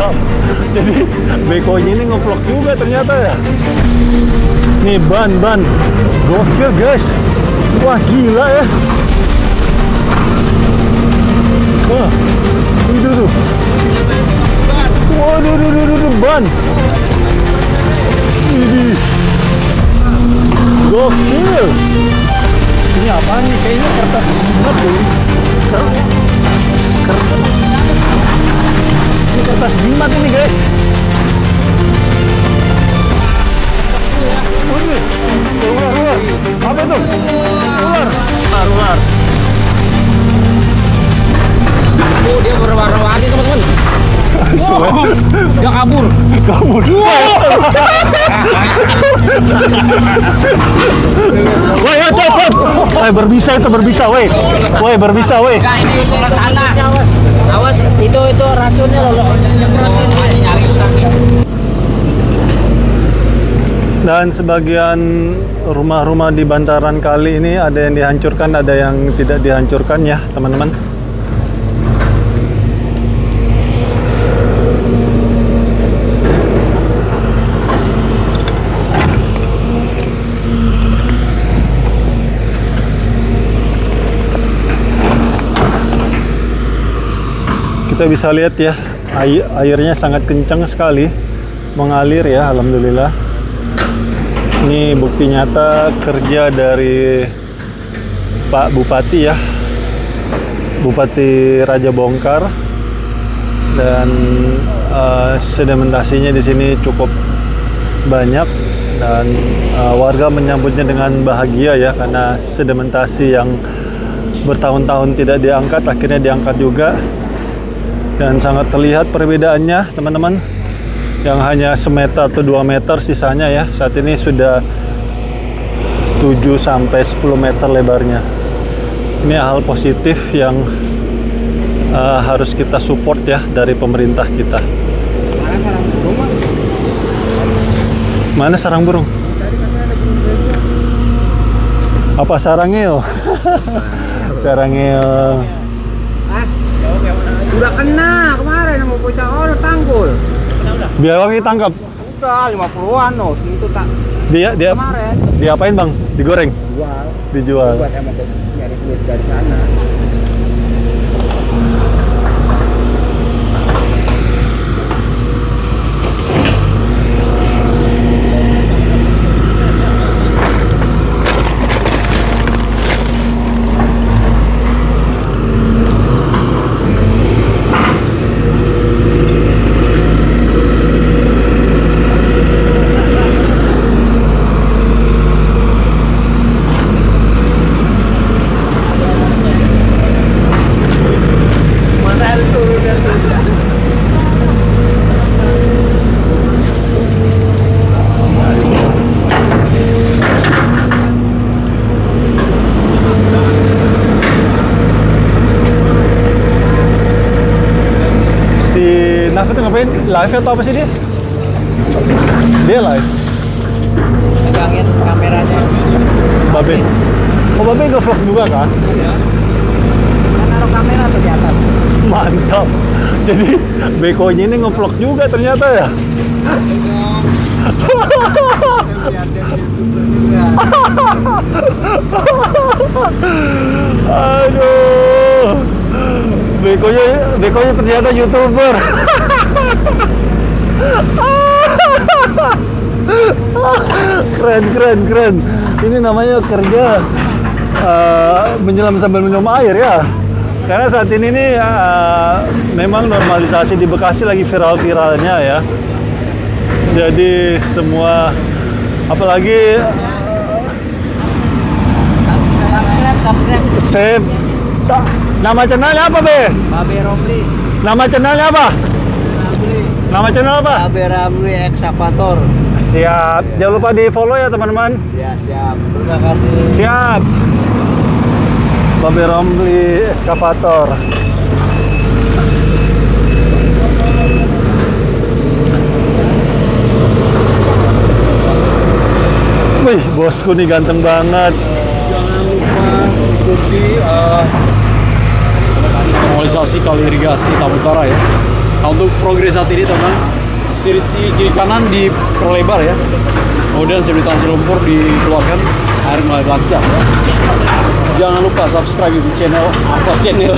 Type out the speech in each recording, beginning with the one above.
Mantap. Jadi bekonya ini ngevlog juga ternyata ya. Nih ban. Gokil guys. Wah gila ya. Wah. Itu tuh. Waduh, ban. Ini. Gokil. Ini apa nih? Kayaknya kertas jimat tuh. Ini kertas jimat ini guys. Ular. Apa itu? Ular. Oh, dia berwarna-warni teman-teman. Wow, dia kabur. Woi, cepet. Woi, berbisa, woi. Enggak, ini ular tanah. Awas, itu racunnya loh. Nyari utangnya. Dan sebagian rumah-rumah di bantaran kali ini ada yang dihancurkan, ada yang tidak dihancurkan ya, teman-teman. Kita bisa lihat ya, airnya sangat kencang sekali mengalir ya, alhamdulillah. Ini bukti nyata kerja dari Pak Bupati ya, Bupati Raja Bongkar, dan sedimentasinya di sini cukup banyak dan warga menyambutnya dengan bahagia ya, karena sedimentasi yang bertahun-tahun tidak diangkat akhirnya diangkat juga. Dan sangat terlihat perbedaannya teman-teman, yang hanya semeter atau 2 meter sisanya ya, saat ini sudah 7 sampai 10 meter lebarnya. Ini hal positif yang harus kita support ya dari pemerintah kita. Mana sarang burung? Apa sarangnya? Sarangnya. Udah kena kemarin mau bocah orang tanggul. Biar lagi tangkap. Udah 50-an loh, itu tak. Dia Kemarin. Diapain bang? Digoreng? Dijual. Buat emang nyari duit dari sana. Naf itu ngapain? Live atau apa sih dia? Dia live? Pegangin kameranya. Babe? Oh Babe nge-vlog juga kan? Iya. Kan naruh kamera tuh di atas. Mantap. Jadi bekonya ini nge-vlog juga ternyata ya? Aduh. Bekonya ternyata YouTuber. Keren. Ini namanya kerja menyelam sambil minum air ya. Karena saat ini nih memang normalisasi di Bekasi lagi viral-viralnya ya. Jadi semua, apalagi Subscribe. Nama channelnya apa Be? Babe Romli. Nama channelnya apa? Nama channel apa? Babe Romli Excavator. Siap. Jangan lupa di follow ya teman-teman. Ya siap. Terima kasih. Siap. Babe Romli Excavator. Wih, bosku nih ganteng banget. Jangan lupa ikuti normalisasi kali irigasi Tahap Utara ya. Nah, untuk progres saat ini teman, sisi kiri kanan diperlebar ya. Kemudian sedimentasi lumpur dikeluarkan, air mulai lancar ya. Jangan lupa subscribe YouTube channel Alfa Channel.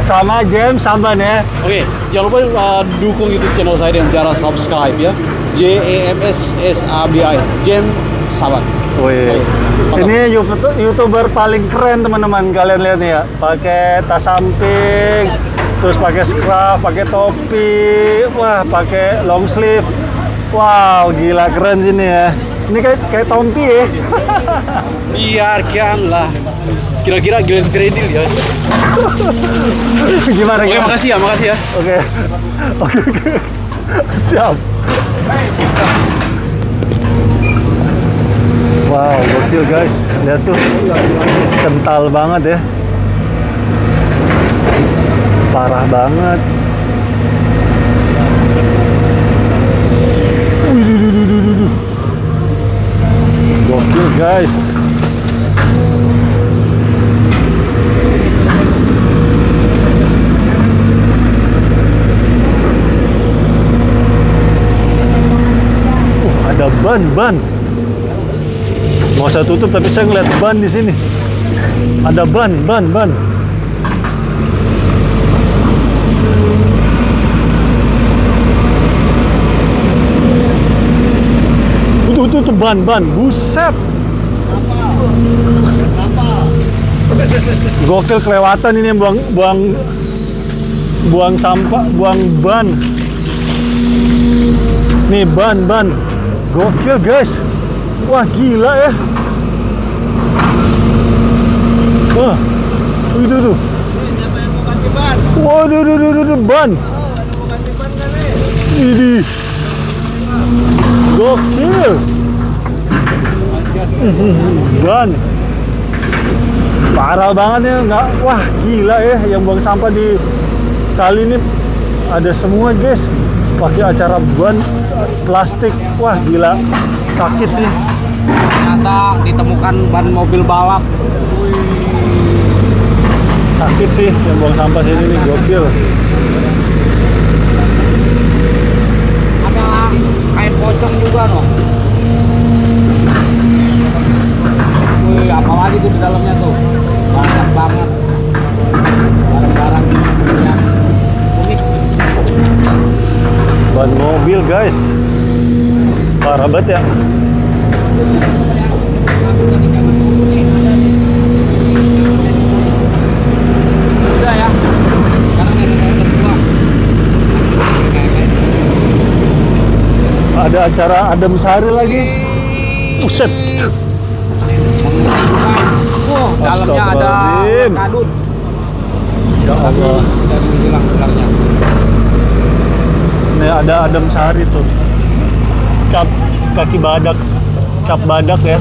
Sama James Saban ya. Oke, jangan lupa dukung YouTube channel saya dengan cara subscribe ya. JEMSSABI, James Saban. Wih, Oke, ini YouTuber paling keren teman-teman, kalian lihat nih ya, pakai tas samping, terus pakai scarf, pakai topi, wah pakai long sleeve, wow gila keren sini ya. Ini kayak Tompi ya. biarkanlah. Kira-kira Glenn Fredly ya. Gimana? Oke, makasih ya. Oke, oke, siap. Wow, gokil guys, lihat tuh, kental banget ya, parah banget. Gokil guys. Ada ban. Nggak usah tutup, tapi saya ngeliat ban di sini. Ada ban. Tuh ban, buset. Gokil, kelewatan ini yang buang sampah, buang ban. Nih ban. Gokil guys. Wah gila ya. Wah, itu tuh. Waduh, ban. Ini gokil. Ban. Parah banget ya, nggak? Wah gila ya, yang buang sampah di kali ini ada semua guys. Pakai acara ban plastik. Wah gila, sakit sih. Ternyata ditemukan ban mobil balap. Sakit sih yang buang sampah sini nih, gokil. Ada kain pocong juga noh. Wih, apalagi tuh di dalamnya tuh. Banyak banget. Barang-barang yang unik. Ban mobil guys. Parah banget ya. Udah ya. Sekarang nenek-nenek tua. Ada acara Adem Sari lagi. Buset. Dalamnya ada Astagfirullahaladzim. kadut. Ya Allah. Dan hilang gelarnya. Ini ada Adem Sari tuh. Cap kaki badak. Cap badak ya.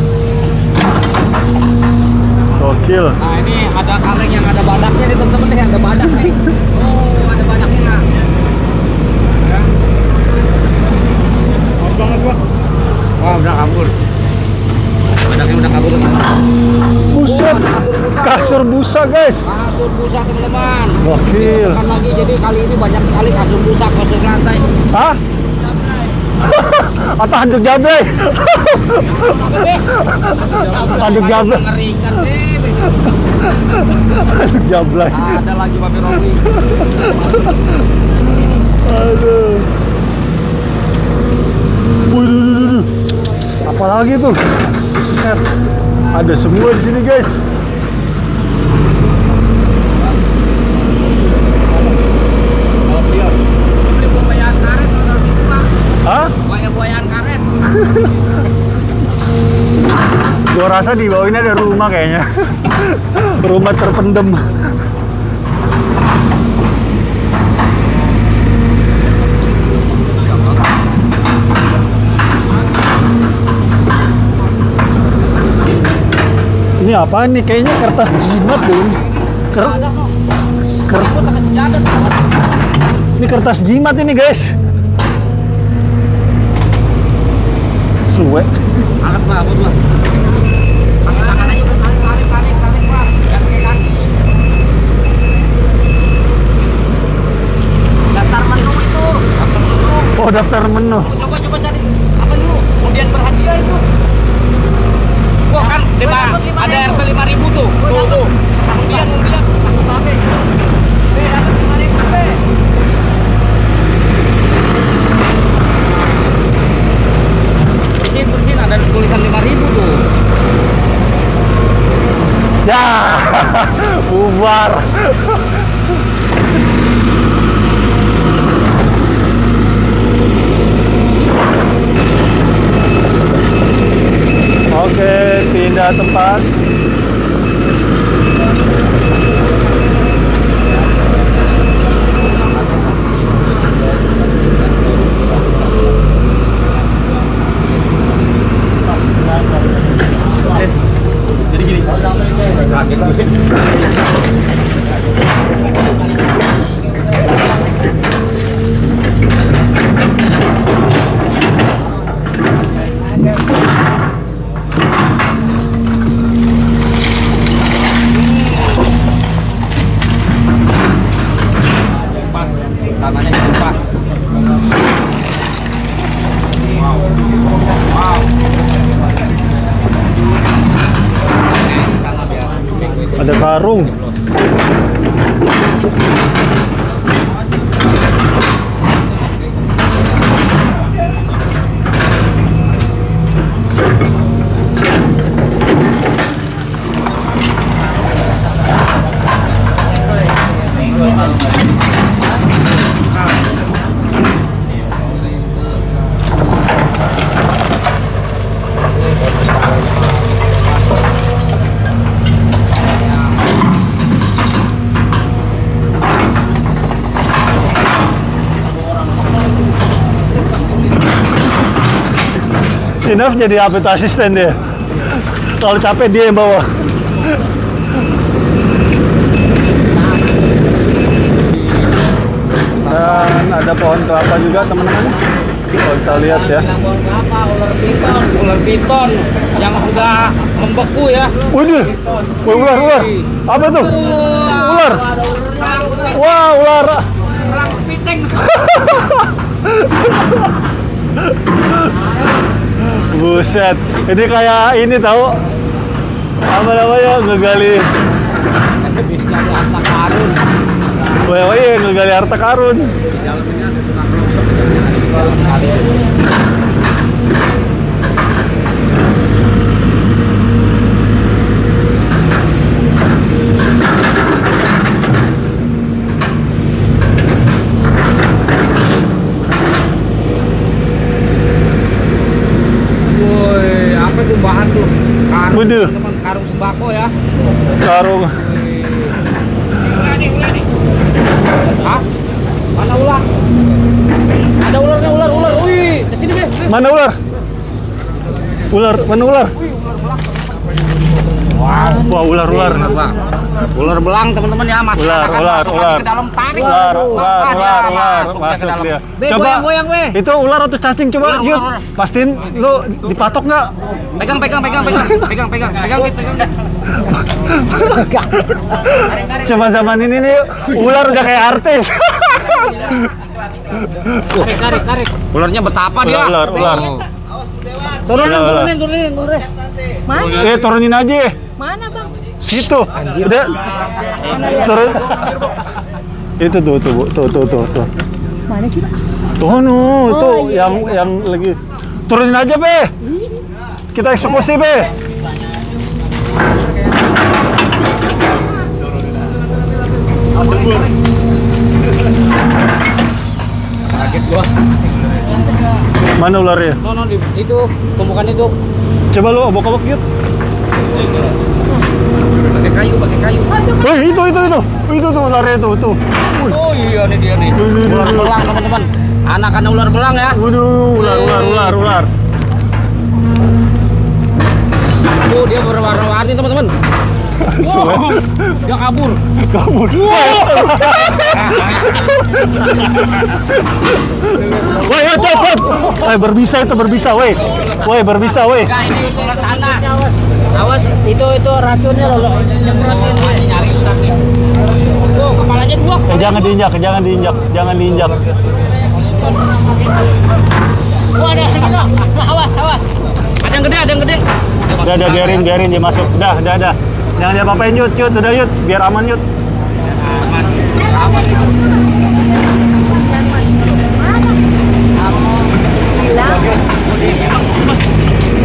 Gokil. Nah ini ada kaleng yang ada badaknya nih teman-teman nih, ada badak nih. Oh ada badaknya. Ya. Wah udah kabur. Badaknya udah kabur teman-teman. Buset. Kasur busa guys. Kasur busa teman-teman. Gokil. Bukan lagi, jadi kali ini banyak sekali kasur busa, kasur lantai. Hah? Apa handuk jablay? Handuk jablay. Mengerikan deh. Handuk jablay. Ada lagi Bapak Robi. Aduh. Waduh. Apa lagi tuh? Set. Ada semua di sini guys. Buayaan karet kalau gitu Pak. Hah? Buayaan karet. Gua rasa di bawah ini ada rumah kayaknya. Rumah terpendam. Ini apa nih? Kayaknya kertas jimat dong. Ini kertas jimat ini guys. Suwe. Angkat Pak, buat Pak. Pakai tangan aja, tarik Pak. Jangan pakai kaki. Datar menu Oh, daftar menu. Coba cari apa dulu? Kemudian berhadiah itu. Wah kan ada RP 5.000 tuh. Tuh. Kemudian aku sampai. Dapat 5.000 be. Bersin ada tulisan 5.000 tuh. Ya, bubar. Oke, pindah tempat. Jadi gini. Kaget gue. Pas, tangannya pas. Wow. Ada karung. Sinaf jadi apa tuh asisten dia? Kalau capek dia yang bawa. Dan ada pohon kelapa juga teman-teman. Kalau kita lihat ya. Pohon kelapa, ular piton yang sudah membeku ya. Waduh, ular. Apa tuh? Ular. Wah, ular. Elang kepiting. Buset, ini kayak ini tahu apa namanya ngegali. Jadi harta karun. Wah, iya ngegali harta karun. Di dalamnya ada tukang rosok. Woi, apa tuh bahan tuh? Karung, Waduh. teman, karung sembako ya. Karung. Hah? Mana ular? Ada ularnya, ular. Wih, ke sini, Be. Mana ular? Mana ular? Wow. Wah, ular. Ular belang, teman-teman ya, masih Ular. ke dalam tarik. Ular. Masuk ke Masuk dalam. dia. Be, Coba, goyang, Be. itu ular atau cacing? Coba, Ular. yuk. Pastiin lu dipatok nggak? Pegang. Cuma zaman ini nih, ular udah kayak artis. Tarik. Ularnya betapa dia. Ular. Turunin. Mana? Turunin aja. Mana bang? Situ. Udah. Turun. Itu tuh. Mana sih pak? Tuh tuh iya. yang lagi. Turunin aja, Be. Kita eksekusi, Be. Kaget gua. Mana ularnya? No, itu tumpukan itu. Coba lu obok-obok yuk. Pakai kayu. Wih, itu tuh ularnya tuh. Wih. Oh iya nih dia nih. Ular belang, teman-teman. Anak-anak ular belang ya. Waduh, ular. Oh, dia berwarna-warni, teman-teman. Wow, dia kabur. Woi, cepet. Berbisa, woi. Nah, ini ular tanah. Awas, itu racunnya loh. Nyemprotin nyari ular nih. Oh, kepalanya dua. Jangan diinjak. Wah, ada sedikit dong. Awas. Ada yang gede. Udah, biarin dia masuk. Udah. Jangan diapa-apain, Yud. Udah, Yud. Biar aman, Yud.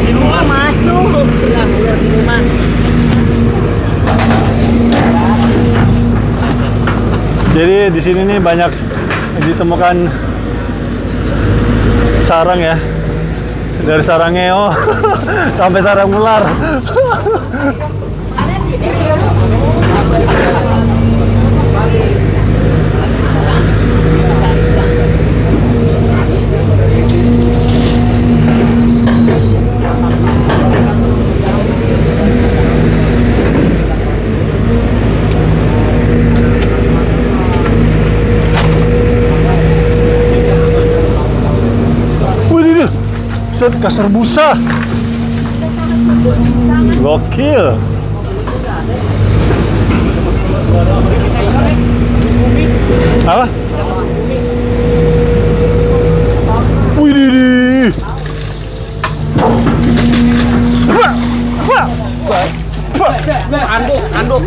Si rumah masuk. Bilang si rumah. Jadi di sini nih banyak ditemukan sarang ya. Dari sarang ngeo sampai sarang ular. Set kasur busa. Gokil. Apa? Wih.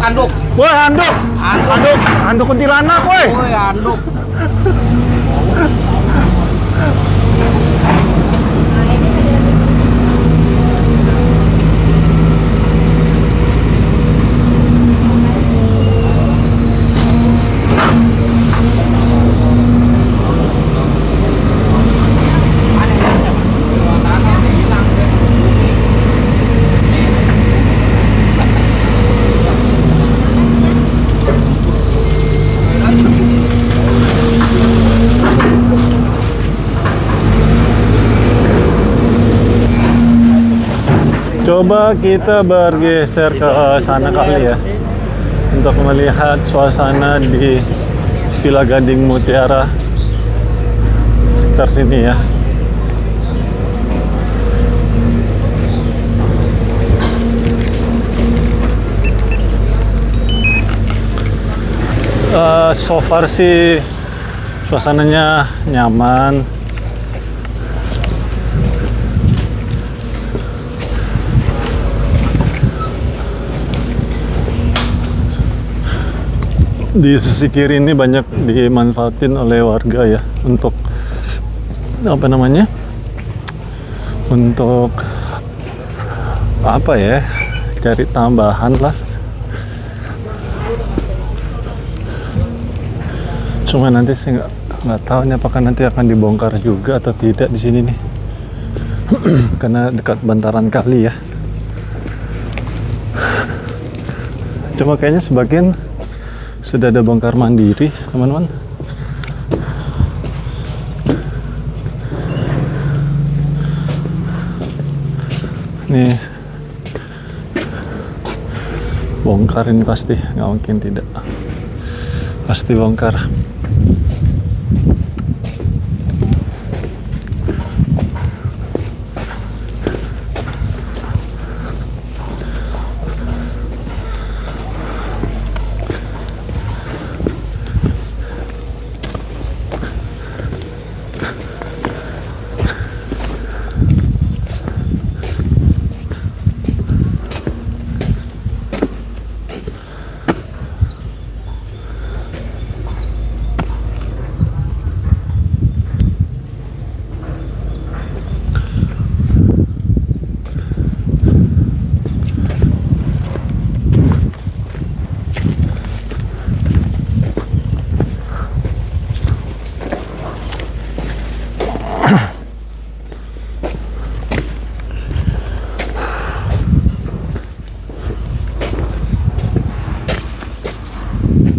Anduk. Woi, anduk kuntilanak, woi. Woi, anduk. Coba kita bergeser ke sana kali ya, untuk melihat suasana di Villa Gading Mutiara sekitar sini ya. So far sih suasananya nyaman. Di sisi kiri ini banyak dimanfaatin oleh warga ya untuk apa namanya? Untuk apa ya? Cari tambahan lah. Cuma nanti saya nggak tahu nih apakah nanti akan dibongkar juga atau tidak di sini nih. Karena dekat bantaran kali ya. Cuma kayaknya sebagian sudah ada bongkar mandiri, teman-teman. Nih, bongkar ini pasti, nggak mungkin tidak. Pasti bongkar.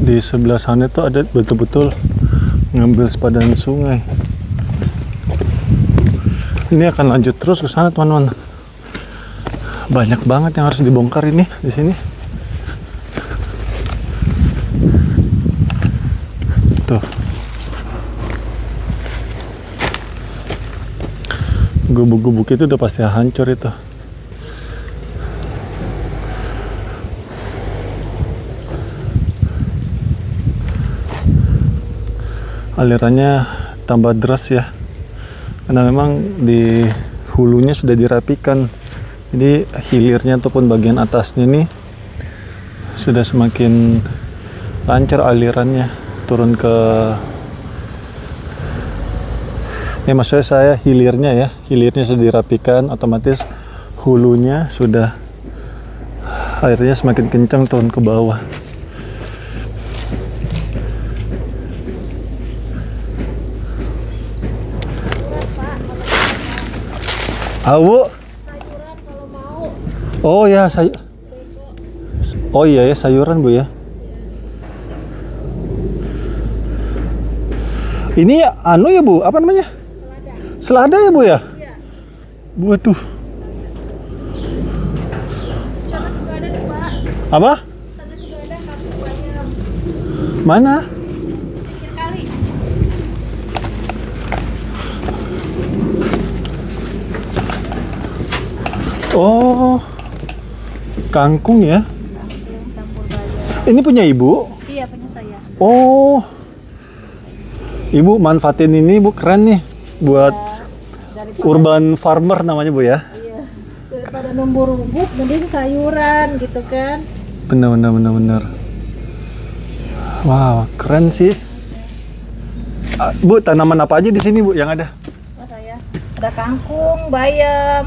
Di sebelah sana tuh ada betul-betul ngambil sepadan sungai. Ini akan lanjut terus ke sana, teman-teman. Banyak banget yang harus dibongkar ini di sini. Tuh. Gubuk-gubuk itu udah pasti hancur itu. Alirannya tambah deras ya. Karena memang di hulunya sudah dirapikan. Jadi hilirnya ataupun bagian atasnya nih sudah semakin lancar alirannya turun ke maksudnya saya hilirnya sudah dirapikan, otomatis hulunya sudah airnya semakin kencang turun ke bawah. Bu? Oh ya, oh iya ya, sayuran Bu ya. Ini anu ya Bu, apa namanya? Selada ya Bu ya? Iya. Waduh. Sana juga ada tuh, Pak. Apa? Sana juga ada kaki banyak. Mana? Pinggir kali. Oh, kangkung ya? Campur bayam. Ini punya Ibu? Iya, punya saya. Oh, Ibu manfaatin ini Bu, keren nih buat urban farmer namanya Bu ya? Iya. Daripada nembur rumput, mending sayuran gitu kan. Bener. Wow, keren sih. Bu, tanaman apa aja di sini Bu yang ada? Oh, saya ada kangkung, bayam,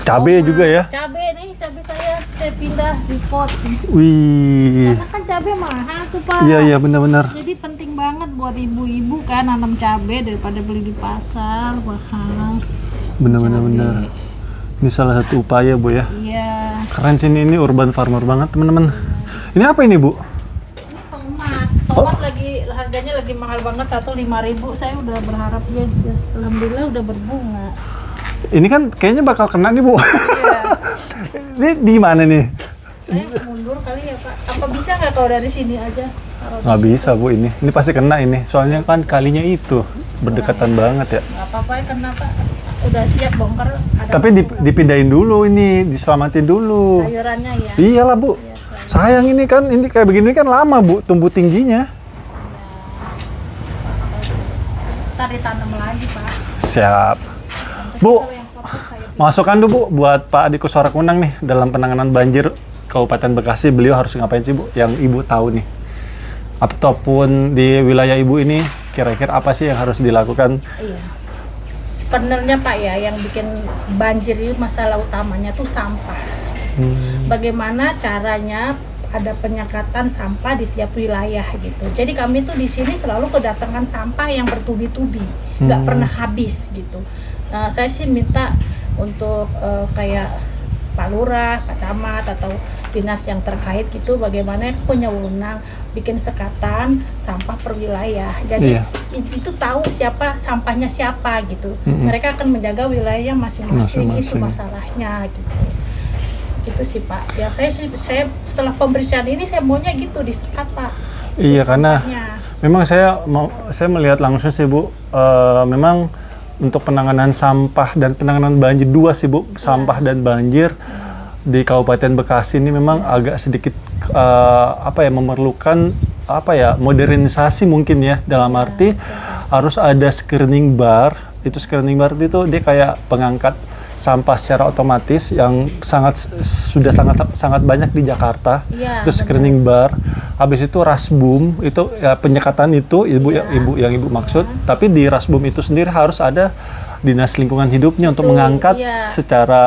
Cabe tomat, juga ya? Cabe nih, cabe saya pindah di pot. Wih, Karena kan cabe mahal tuh Pak. iya benar-benar. Jadi penting banget buat ibu-ibu kan nanam cabe daripada beli di pasar mahal. Benar. Ini salah satu upaya Bu ya. Iya. Keren sih ini urban farmer banget teman-teman. Ini apa ini Bu? Ini tomat. Tomat lagi harganya lagi mahal banget, 1.500. Saya udah berharap ya, alhamdulillah udah berbunga. Ini kan kayaknya bakal kena nih Bu. Iya. Ini di mana nih? Saya mundur kali ya Pak. Apa bisa nggak kalau dari sini aja? Taruh di Nggak sini? bisa Bu ini. Ini pasti kena ini. Soalnya kan kalinya itu berdekatan banget ya. Nggak apa-apa ya karena Pak udah siap bongkar. Ada Tapi dipindahin dulu ini, diselamatin dulu. sayurannya ya. Iyalah Bu. Sayang ini kan, ini kayak begini kan lama Bu tumbuh tingginya. Ntar ditanam lagi Pak. Siap. Bu, Kalau yang kotor saya masukan dulu Bu buat Pak Adi Kuswara Kunang nih dalam penanganan banjir Kabupaten Bekasi, beliau harus ngapain sih Bu? Yang Ibu tahu nih. Ataupun di wilayah Ibu ini kira-kira apa sih yang harus dilakukan? Iya. Sebenarnya Pak ya, yang bikin banjir ini masalah utamanya tuh sampah. Bagaimana caranya ada penyekatan sampah di tiap wilayah gitu. Jadi kami tuh di sini selalu kedatangan sampah yang bertubi-tubi, nggak pernah habis gitu. Nah, saya sih minta untuk kayak Pak Lurah, Pak Camat atau dinas yang terkait gitu, bagaimana punya wewenang bikin sekatan sampah per wilayah. Jadi Iya. itu tahu siapa sampahnya siapa gitu. Mereka akan menjaga wilayah masing-masing, itu Masing-masing. masalahnya gitu. Gitu sih Pak. Ya saya setelah pembersihan ini saya maunya gitu disekat Pak. Iya, Itu karena sampahnya. memang saya melihat langsung sih Bu, memang untuk penanganan sampah dan penanganan banjir dua sih Bu, sampah dan banjir di Kabupaten Bekasi ini memang agak sedikit memerlukan modernisasi mungkin ya, dalam arti harus ada screening bar. Itu screening bar itu dia kayak pengangkat sampah secara otomatis yang sudah sangat banyak di Jakarta. Iya, Itu screening bar. Habis itu rasbum, itu ya penyekatan itu yang ibu maksud. Tapi di rasbum itu sendiri harus ada dinas lingkungan hidupnya untuk Betul, mengangkat iya. secara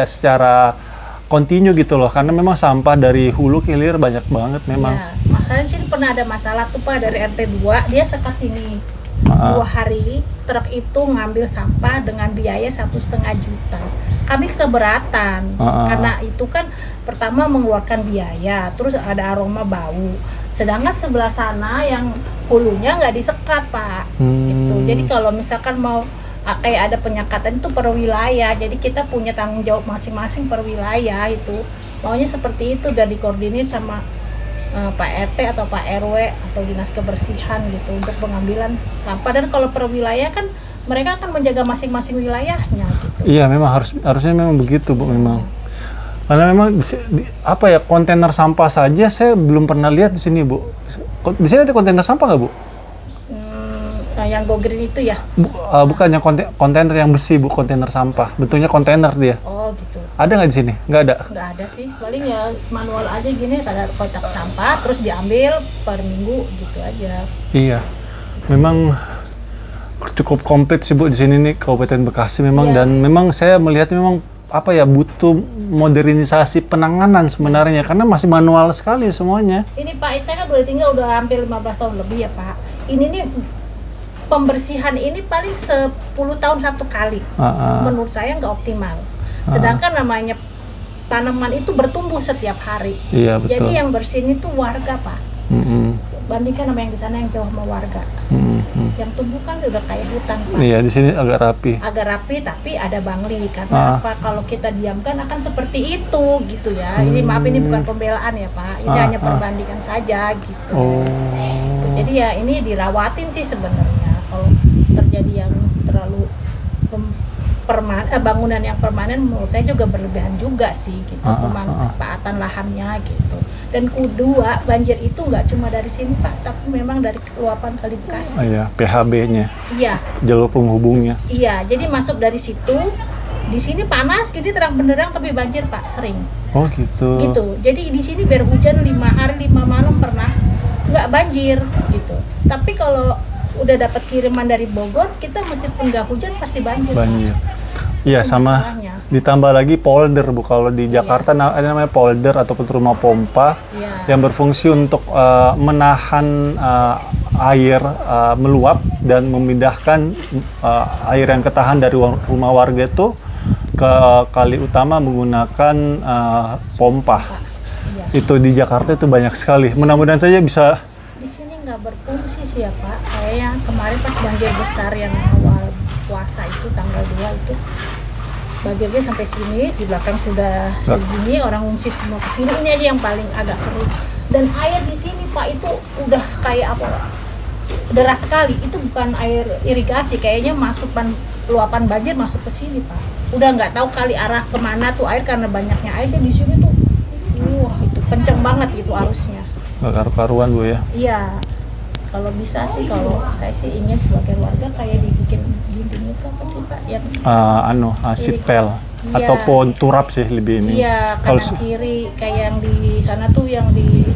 secara kontinu gitu loh. Karena memang sampah dari hulu ke hilir banyak banget memang. Ya, masalahnya sih pernah ada masalah tuh Pak dari RT 2, dia sekat sini 2 hari, truk itu ngambil sampah dengan biaya 1,5 juta. Kami keberatan karena itu kan pertama mengeluarkan biaya, terus ada aroma bau. Sedangkan sebelah sana yang hulunya nggak disekat Pak. Gitu. Jadi kalau misalkan mau kayak ada penyekatan itu per wilayah, jadi kita punya tanggung jawab masing-masing per wilayah itu. Maunya seperti itu biar dikoordinir sama Pak RT atau Pak RW atau dinas kebersihan gitu untuk pengambilan sampah. Dan kalau per wilayah kan mereka akan menjaga masing-masing wilayahnya gitu. Iya, memang harusnya memang begitu Bu memang. Karena memang kontainer sampah saja saya belum pernah lihat di sini Bu. Di sini ada kontainer sampah nggak Bu? yang go green itu ya? Bukan yang kontainer yang besi, Bu, kontainer sampah. Bentuknya kontainer dia. Oh gitu. Ada nggak di sini? Nggak ada. Nggak ada sih. Paling ya manual aja gini, ada kotak sampah, terus diambil per minggu gitu aja. Iya. Memang cukup komplit sih, Bu, di sini nih Kabupaten Bekasi memang. Iya. Dan memang saya melihat memang apa ya, butuh modernisasi penanganan sebenarnya karena masih manual sekali semuanya. Ini Pak, saya kan udah tinggal udah hampir 15 tahun lebih ya Pak. Ini nih pembersihan ini paling 10 tahun satu kali. Menurut saya nggak optimal. Sedangkan namanya tanaman itu bertumbuh setiap hari. Iya, betul. Jadi yang bersihin itu warga Pak. Bandingkan sama yang di sana yang jauh sama warga. Yang tumbuh kan udah kayak hutan Pak. Iya, di sini agak rapi. Agak rapi tapi ada bangli karena apa, kalau kita diamkan akan seperti itu gitu ya. Ini maaf, ini bukan pembelaan ya Pak, ini hanya perbandingan saja gitu. Jadi ya ini dirawatin sih sebenarnya. Kalau terjadi yang terlalu bangunan yang permanen, menurut saya juga berlebihan juga sih gitu, pemanfaatan lahannya gitu. Dan kedua, banjir itu nggak cuma dari sini Pak, tapi memang dari luapan Kali Bekasi. Iya, PHB-nya. Iya. Jalur penghubungnya. Iya, jadi masuk dari situ. Di sini panas, jadi terang benderang, tapi banjir Pak, sering. Oh gitu. Gitu. Jadi di sini biar hujan 5 hari 5 malam pernah nggak banjir gitu. Tapi kalau udah dapat kiriman dari Bogor, kita meskipun nggak hujan pasti banjir. Banjir. Iya, sama masalahnya. ditambah lagi polder, Bu. Kalau di Jakarta ada namanya polder ataupun rumah pompa yang berfungsi untuk menahan air meluap dan memindahkan air yang ketahan dari rumah warga itu ke kali utama menggunakan pompa. Itu di Jakarta itu banyak sekali. Mudah-mudahan saja bisa. Di sini nggak berfungsi sih ya Pak. Kayaknya kemarin pas banjir besar yang awal puasa itu tanggal 2 itu banjirnya sampai sini, di belakang sudah segini, orang ngungsi semua ke sini. Ini aja yang paling agak kering. Dan air di sini Pak itu udah kayak apa? Deras sekali. Itu bukan air irigasi, kayaknya luapan banjir masuk ke sini Pak. Udah nggak tahu kali arah kemana tuh air karena banyaknya airnya di sini tuh. Wah, itu kenceng banget gitu arusnya. Nggak karu-karuan, Bu, ya? Iya. Kalau bisa sih, kalau saya sih ingin sebagai warga kayak dibikin dinding itu apa sih Pak? Yang seat pel ataupun turap sih lebih ini. Iya, kanan kiri kayak yang di sana tuh, yang di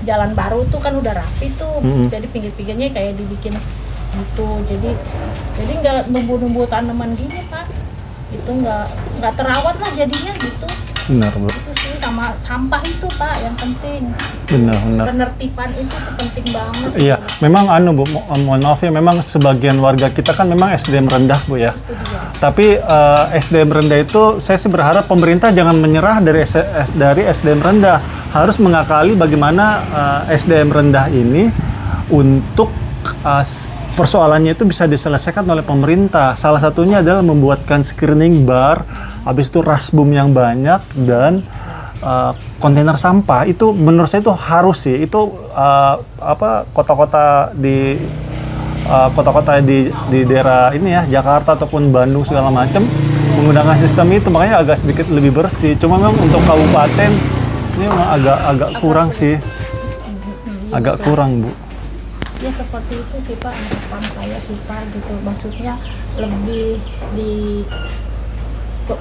jalan baru tuh kan udah rapi tuh. Jadi pinggir-pinggirnya kayak dibikin gitu. Jadi nggak numbuh-numbuh tanaman gini Pak. Itu nggak terawat lah jadinya gitu. Benar, Bu. Itu sih, sama sampah itu Pak yang penting. Benar. Penertiban itu tuh penting banget. Iya, memang Bu, mohon maaf ya, memang sebagian warga kita kan memang SDM rendah, Bu, ya. Itu dia. Tapi SDM rendah itu saya sih berharap pemerintah jangan menyerah dari SDM rendah. Harus mengakali bagaimana SDM rendah ini untuk persoalannya itu bisa diselesaikan oleh pemerintah. Salah satunya adalah membuatkan screening bar, habis itu rasbum yang banyak, dan kontainer sampah. Itu menurut saya itu harus sih. Itu kota-kota di daerah ini ya, Jakarta ataupun Bandung segala macam menggunakan sistem itu, makanya agak sedikit lebih bersih. Cuma memang untuk kabupaten ini memang agak kurang sih. Agak kurang, Bu. Ya seperti itu sih Pak, harapan saya sih Pak gitu. Maksudnya lebih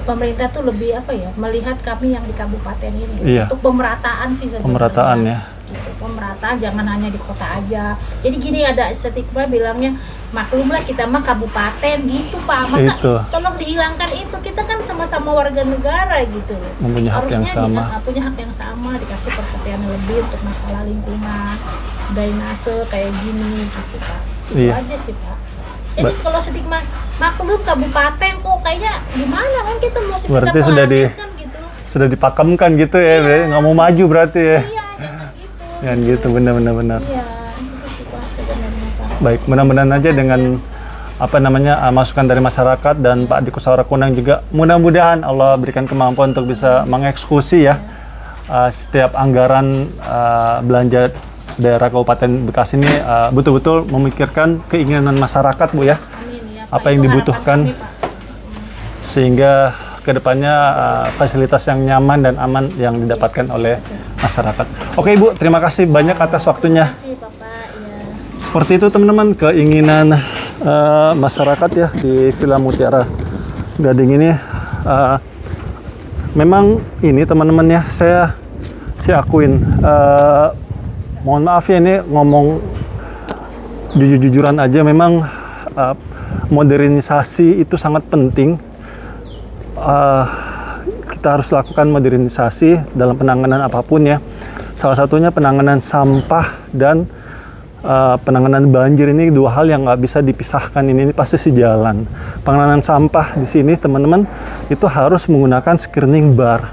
pemerintah tuh lebih apa ya, melihat kami yang di kabupaten ini. Untuk pemerataan sih sebenarnya. Pemerataan ya. Gitu, pemerataan jangan hanya di kota aja. Jadi gini, ada stigma bilangnya maklumlah kita mah kabupaten gitu Pak. Masa tolong dihilangkan itu, kita kan sama-sama warga negara gitu. Mempunyai hak yang sama. Punya hak yang sama, dikasih perhatian lebih untuk masalah lingkungan, drainase kayak gini gitu Pak. Itu aja sih Pak. Jadi kalau stigma maklum kabupaten kok kayaknya gimana kan, kita mau sepeda berarti sudah dipakemkan gitu ya, nggak mau maju berarti ya. Iya, gitu. Kan gitu, benar. Iya, itu sih Pak sebenarnya Pak. Baik, mudah-mudahan aja dengan masukan dari masyarakat dan Pak Diko Sawarakunang juga, mudah-mudahan Allah berikan kemampuan untuk bisa mengeksekusi ya setiap anggaran belanja daerah Kabupaten Bekasi ini betul-betul memikirkan keinginan masyarakat, Bu, ya. Amin, ya, Pak. Apa yang dibutuhkan sehingga kedepannya fasilitas yang nyaman dan aman yang didapatkan oleh masyarakat. Oke, Ibu, terima kasih banyak atas waktunya. Terima kasih Bapak. Ya. Seperti itu teman-teman keinginan masyarakat ya di Villa Mutiara Gading ini. Memang ini teman-teman ya, saya akuin, mohon maaf ya ini ngomong jujur-jujuran aja, memang modernisasi itu sangat penting. Kita harus lakukan modernisasi dalam penanganan apapun ya. Salah satunya penanganan sampah dan penanganan banjir. Ini dua hal yang nggak bisa dipisahkan, ini pasti sejalan. Penanganan sampah di sini teman-teman itu harus menggunakan screening bar,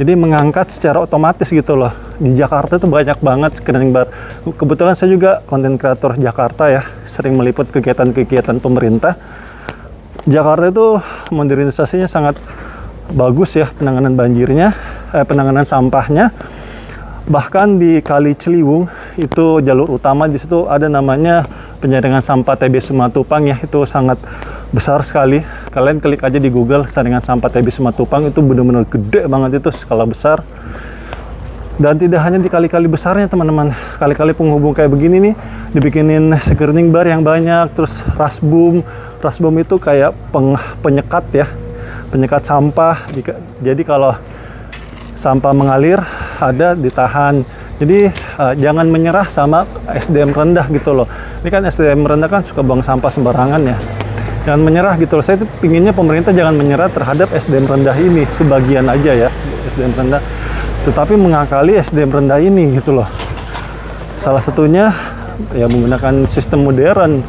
jadi mengangkat secara otomatis gitu loh. Di Jakarta itu banyak banget screening bar. Kebetulan saya juga konten kreator Jakarta ya, sering meliput kegiatan-kegiatan pemerintah. Jakarta itu modernisasinya sangat bagus ya, penanganan banjirnya, penanganan sampahnya. Bahkan di Kali Ciliwung itu jalur utama, di situ ada namanya penyaringan sampah TB Simatupang ya, itu sangat besar sekali. Kalian klik aja di Google saringan sampah TB Simatupang, itu benar-benar gede banget, itu skala besar. Dan tidak hanya di kali-kali besarnya teman-teman, kali-kali penghubung kayak begini nih dibikinin screening bar yang banyak, terus rasbum itu kayak penyekat ya, penyekat sampah. Jadi kalau sampah mengalir ada ditahan. Jadi jangan menyerah sama SDM rendah gitu loh. Ini kan SDM rendah kan suka buang sampah sembarangan ya. Jangan menyerah gitu loh. Saya tuh pinginnya pemerintah jangan menyerah terhadap SDM rendah ini, sebagian aja ya SDM rendah, tetapi mengakali SDM rendah ini gitu loh. Salah satunya ya menggunakan sistem modern,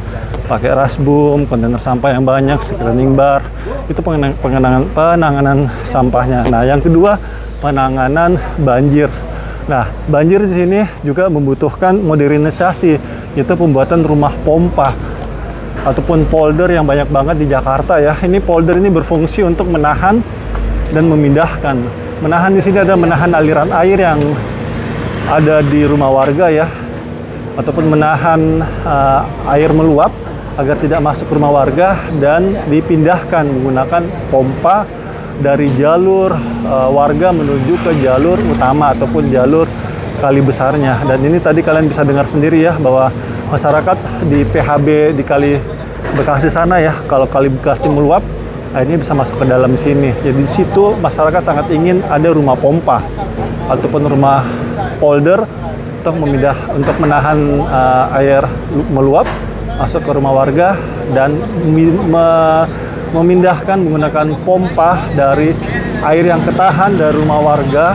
pakai rasbum, kontainer sampah yang banyak, screening bar, itu penanganan sampahnya. Nah, yang kedua penanganan banjir. Nah, banjir di sini juga membutuhkan modernisasi, yaitu pembuatan rumah pompa ataupun polder yang banyak banget di Jakarta ya. Ini polder ini berfungsi untuk menahan dan memindahkan. Menahan di sini ada menahan aliran air yang ada di rumah warga ya, ataupun menahan air meluap agar tidak masuk ke rumah warga dan dipindahkan menggunakan pompa dari jalur warga menuju ke jalur utama ataupun jalur kali besarnya. Dan ini tadi kalian bisa dengar sendiri ya, bahwa masyarakat di PHB di Kali Bekasi sana ya, kalau Kali Bekasi meluap, airnya bisa masuk ke dalam sini. Jadi di situ masyarakat sangat ingin ada rumah pompa ataupun rumah polder untuk menahan air meluap masuk ke rumah warga dan memindahkan menggunakan pompa dari air yang ketahan dari rumah warga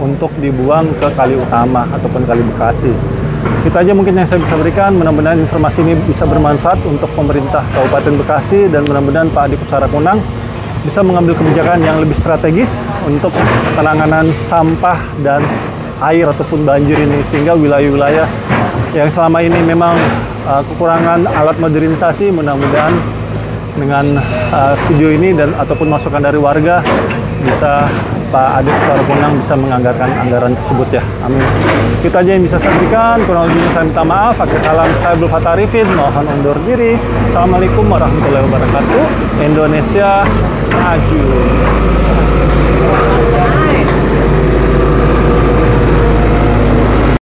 untuk dibuang ke kali utama ataupun Kali Bekasi. Itu aja mungkin yang saya bisa berikan. Mudah-mudahan informasi ini bisa bermanfaat untuk pemerintah Kabupaten Bekasi, dan mudah-mudahan Pak Adi Kusarakunang bisa mengambil kebijakan yang lebih strategis untuk penanganan sampah dan air ataupun banjir ini, sehingga wilayah-wilayah yang selama ini memang kekurangan alat modernisasi, mudah-mudahan dengan video ini dan ataupun masukan dari warga bisa Pak Adi Kusarakunang bisa menganggarkan anggaran tersebut ya. Amin. Itu aja yang bisa saya berikan. Kurang lebihnya saya minta maaf. Akhir kalam saya Abdul Fattah Arifin, mohon undur diri. Assalamualaikum warahmatullahi wabarakatuh. Indonesia maju.